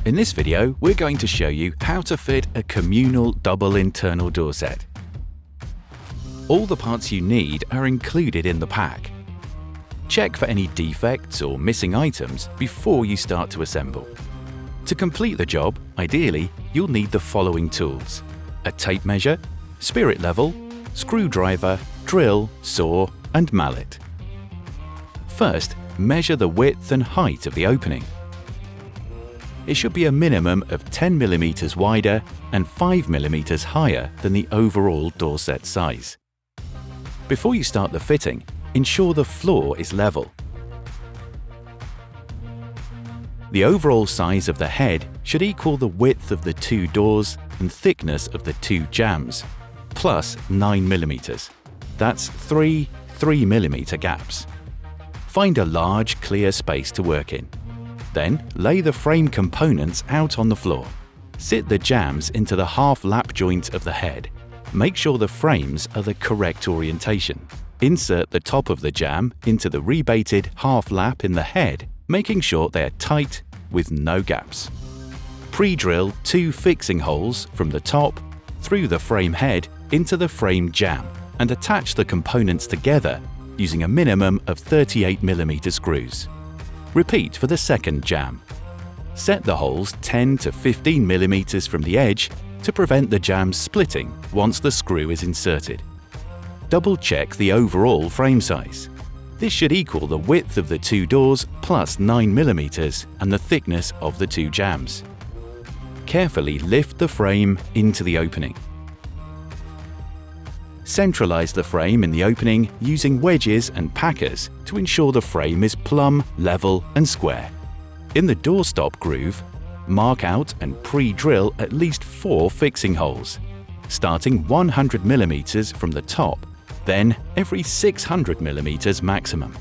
In this video, we're going to show you how to fit a communal double internal door set. All the parts you need are included in the pack. Check for any defects or missing items before you start to assemble. To complete the job, ideally, you'll need the following tools: a tape measure, spirit level, screwdriver, drill, saw, and mallet. First, measure the width and height of the opening. It should be a minimum of 10 mm wider and 5 mm higher than the overall door set size. Before you start the fitting, ensure the floor is level. The overall size of the head should equal the width of the two doors and thickness of the two jambs, plus 9 mm. That's 3 3mm gaps. Find a large, clear space to work in. Then, lay the frame components out on the floor. Sit the jambs into the half lap joint of the head. Make sure the frames are the correct orientation. Insert the top of the jamb into the rebated half lap in the head, making sure they are tight with no gaps. Pre-drill 2 fixing holes from the top through the frame head into the frame jamb and attach the components together using a minimum of 38 mm screws. Repeat for the second jamb. Set the holes 10 to 15 mm from the edge to prevent the jambs splitting once the screw is inserted. Double-check the overall frame size. This should equal the width of the two doors plus 9 mm and the thickness of the two jambs. Carefully lift the frame into the opening. Centralize the frame in the opening using wedges and packers to ensure the frame is plumb, level, and square. In the doorstop groove, mark out and pre-drill at least 4 fixing holes, starting 100 mm from the top, then every 600 mm maximum.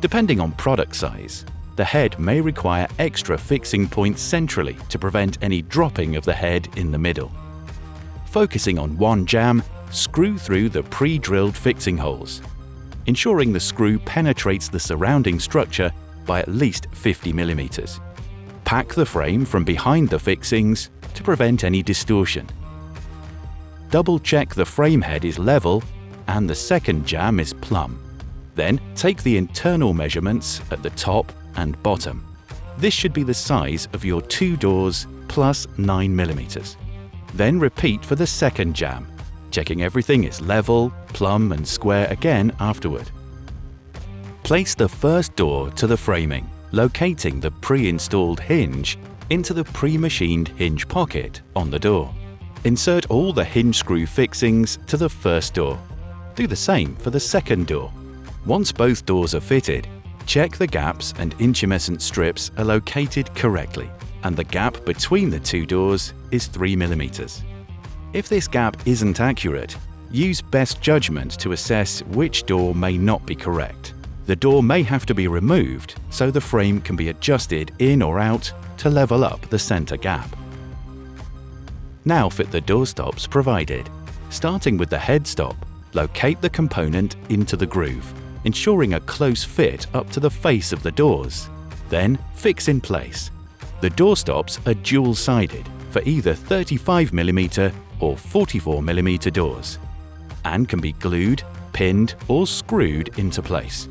Depending on product size, the head may require extra fixing points centrally to prevent any dropping of the head in the middle. Focusing on one jamb, screw through the pre-drilled fixing holes, ensuring the screw penetrates the surrounding structure by at least 50 mm. Pack the frame from behind the fixings to prevent any distortion. Double-check the frame head is level and the second jamb is plumb. Then take the internal measurements at the top and bottom. This should be the size of your two doors plus 9 mm. Then repeat for the second jamb, checking everything is level, plumb, and square again afterward. Place the first door to the framing, locating the pre-installed hinge into the pre-machined hinge pocket on the door. Insert all the hinge screw fixings to the first door. Do the same for the second door. Once both doors are fitted, check the gaps and intumescent strips are located correctly, and the gap between the two doors is 3 mm. If this gap isn't accurate, use best judgment to assess which door may not be correct. The door may have to be removed so the frame can be adjusted in or out to level up the center gap. Now fit the doorstops provided. Starting with the head stop, locate the component into the groove, ensuring a close fit up to the face of the doors. Then fix in place. The doorstops are dual-sided for either 35 mm or 44 mm doors, and can be glued, pinned, or screwed into place.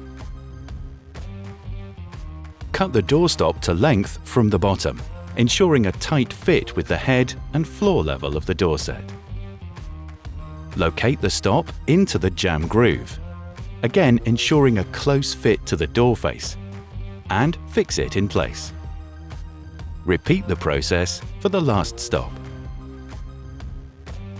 Cut the doorstop to length from the bottom, ensuring a tight fit with the head and floor level of the door set. Locate the stop into the jamb groove, again ensuring a close fit to the door face, and fix it in place. Repeat the process for the last stop.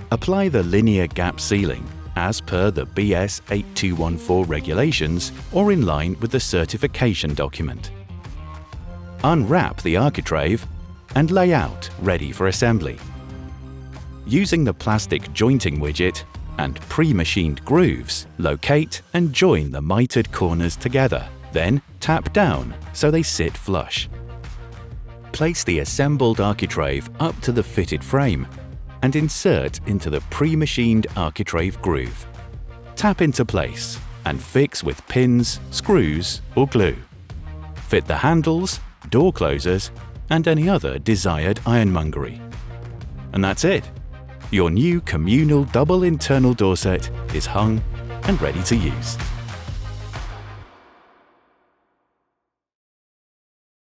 Apply the linear gap sealing as per the BS 8214 regulations or in line with the certification document. Unwrap the architrave and lay out ready for assembly. Using the plastic jointing widget and pre-machined grooves, locate and join the mitered corners together. Then tap down so they sit flush. Place the assembled architrave up to the fitted frame and insert into the pre-machined architrave groove. Tap into place and fix with pins, screws, or glue. Fit the handles door closers, and any other desired ironmongery. And that's it! Your new communal double internal door set is hung and ready to use.